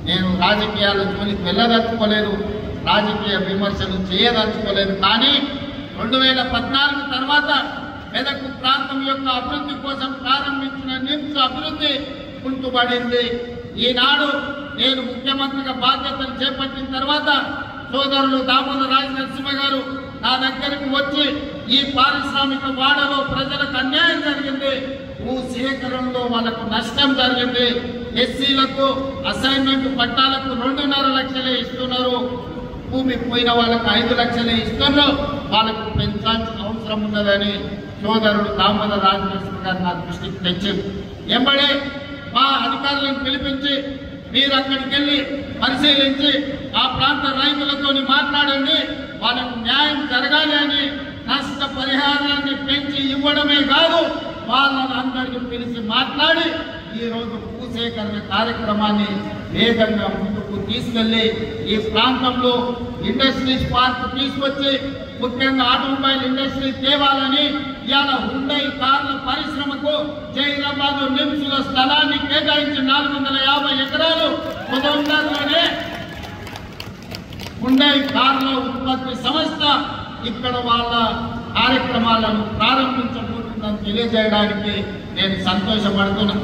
నేను రాజకీయాల జోలికి వెళ్ళదలుచుకోలేదు, రాజకీయ విమర్శలు చేయదలుచుకోలేదు. కానీ 2014 తర్వాత మెదక్ ప్రాంతం యొక్క అభివృద్ధి కోసం ప్రారంభించిన నిమ్స్ అభివృద్ధి కుంటుపడింది. ఈనాడు నేను ముఖ్యమంత్రిగా బాధ్యతలు చేపట్టిన తర్వాత సోదరులు దామోదర రాజనరసింహ గారు నా దగ్గరికి వచ్చి ఈ పారిశ్రామిక వాడలో ప్రజలకు అన్యాయం జరిగింది, భూ సేకరణలో వాళ్ళకు నష్టం జరిగింది, ఎస్సీలకు అసైన్మెంట్ పట్టాలకు 2.5 లక్షలే ఇస్తున్నారు, భూమి పోయిన వాళ్ళకు 5 లక్షలే ఇస్తున్నారు, వాళ్ళకు పెంచాల్సిన అవసరం ఉన్నదని సోదరుడు దామోదర రాజనరసింహ గారు నా దృష్టికి తెచ్చింది. ఎంబడే మా అధికారులను పిలిపించి మీరు అక్కడికి వెళ్ళి పరిశీలించి ఆ ప్రాంత రైతులతో మాట్లాడండి, వాళ్ళకు న్యాయం జరగాలి అని నష్ట పరిహారాన్ని పెంచి ఇవ్వడమే కాదు వాళ్ళందరినీ పిలిచి మాట్లాడి ఈరోజు భూసేకరణ కార్యక్రమాన్ని వేగంగా ముందుకు తీసుకెళ్లి ఈ ప్రాంతంలో ఇండస్ట్రీస్ పార్క్ తీసుకొచ్చి ముఖ్యంగా ఆటోమొబైల్ ఇండస్ట్రీ తేవాలని ఇవాళ హుండై కార్ల పరిశ్రమకు జైరాబాద్ నిమ్స్ లో స్థలాన్ని కేటాయించి 450 ఎకరాలు పొందడంలోనే హుండై కార్ల ఉత్పత్తి సంస్థ ఇక్కడ వాళ్ళ కార్యక్రమాలను ప్రారంభించబోతుందని తెలియజేయడానికి నేను సంతోషపడుతున్నా.